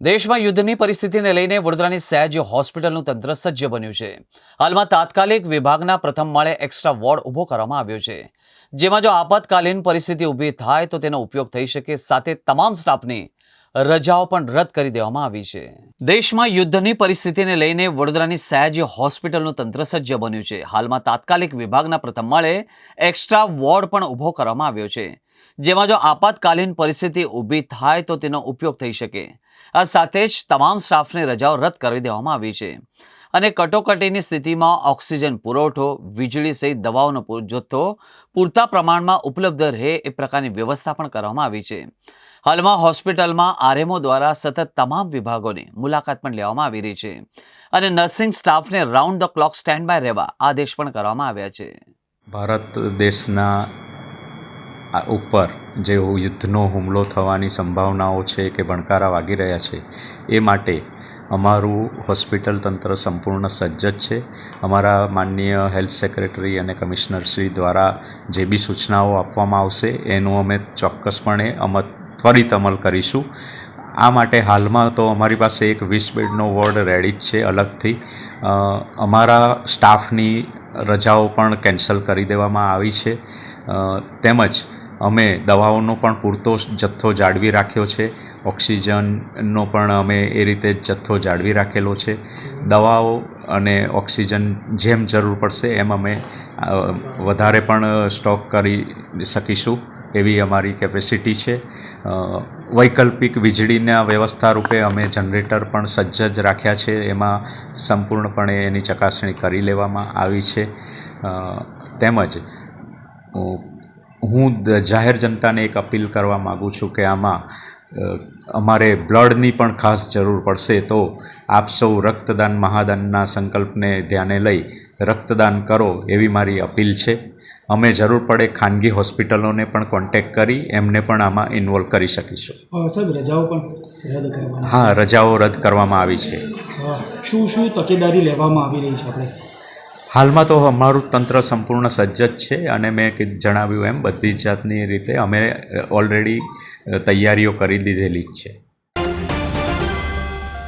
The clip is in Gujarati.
દેશમાં યુદ્ધની પરિસ્થિતિને લઈને વડોદરાની સયાજી હોસ્પિટલનું તંત્ર સજ્જ બન્યું છે। હાલમાં તાત્કાલિક વિભાગના પ્રથમ માળે એક્સ્ટ્રા વોર્ડ ઊભો કરવામાં આવ્યો છે, જેમાં જો આપાતકાલીન પરિસ્થિતિ ઊભી થાય તો તેનો ઉપયોગ થઈ શકે। સાથે તમામ સ્ટાફની રજાઓ પણ રદ કરી દેવામાં આવી છે। દેશમાં યુદ્ધની પરિસ્થિતિને લઈને વડોદરાની સયાજી હોસ્પિટલનું તંત્ર સજ્જ બન્યું છે। હાલમાં તાત્કાલિક વિભાગના પ્રથમ માળે એક્સ્ટ્રા વોર્ડ પણ ઊભો કરવામાં આવ્યો છે, જેમાં જો આપાતકાલીન પરિસ્થિતિ ઊભી થાય તો તેનો ઉપયોગ થઈ શકે। આ સાથે જ તમામ સ્ટાફની રજાઓ રદ કરી દેવામાં આવી છે અને કટોકટીની સ્થિતિમાં ઓક્સિજન પુરવઠો, વીજળી સહિત દવાઓનો જથ્થો પૂરતા પ્રમાણમાં ઉપલબ્ધ રહે એ પ્રકારની વ્યવસ્થા પણ કરવામાં આવી છે। હાલમાં હોસ્પિટલમાં આરએમઓ દ્વારા સતત તમામ વિભાગોની મુલાકાત પણ લેવામાં આવી રહી છે અને નર્સિંગ સ્ટાફને round the clock stand by રહેવા આદેશ પણ કરવામાં આવ્યા છે। ભારત દેશના ઉપર જે યુદ્ધનો હુમલો થવાની સંભાવનાઓ છે કે ભણકારા વાગી રહ્યા છે, એ માટે અમારું હોસ્પિટલ તંત્ર સંપૂર્ણ સજ્જ છે। અમારા માનનીય હેલ્થ સેક્રેટરી અને કમિશનર શ્રી દ્વારા જે બી સૂચનાઓ આપવામાં આવશે એનું અમે ચોક્કસપણે ત્વરિત અમલ કરીશું। આ માટે હાલમાં તો અમારી પાસે એક 20 બેડનો વોર્ડ રેડી જ છે અલગથી। અમારા સ્ટાફની રજાઓ પણ કેન્સલ કરી દેવામાં આવી છે, તેમજ અમે દવાઓનો પણ પૂરતો જથ્થો જાળવી રાખ્યો છે। ઓક્સિજનનો પણ અમે એ રીતે જથ્થો જાળવી રાખેલો છે। દવાઓ અને ઓક્સિજન જેમ જરૂર પડશે એમ અમે વધારે પણ સ્ટોક કરી શકીશું એવી અમારી કેપેસિટી છે। વૈકલ્પિક વીજળીના વ્યવસ્થા રૂપે અમે જનરેટર પણ સજ્જ જ રાખ્યા છે, એમાં સંપૂર્ણપણે એની ચકાસણી કરી લેવામાં આવી છે। તેમજ હું જાહેર જનતાને એક અપીલ કરવા માગું છું કે આમાં અમારે બ્લડની પણ ખાસ જરૂર પડશે, તો આપ સૌ રક્તદાન મહાદાનના સંકલ્પને ધ્યાને લઈ રક્તદાન કરો એવી મારી અપીલ છે। અમે જરૂર પડે ખાનગી હોસ્પિટલોને પણ કોન્ટેક્ટ કરી એમને પણ આમાં ઇન્વોલ્વ કરી શકીશું। સાહેબ, રજાઓ પણ રદ કરવામાં? હા, રજાઓ રદ કરવામાં આવી છે। શું તકેદારી લેવામાં આવી રહી છે આપણે? હાલમાં તો અમારું તંત્ર સંપૂર્ણ સજ્જ જ છે અને મેં જણાવ્યું એમ બધી જાતની રીતે અમે ઓલરેડી તૈયારીઓ કરી દીધેલી જ છે।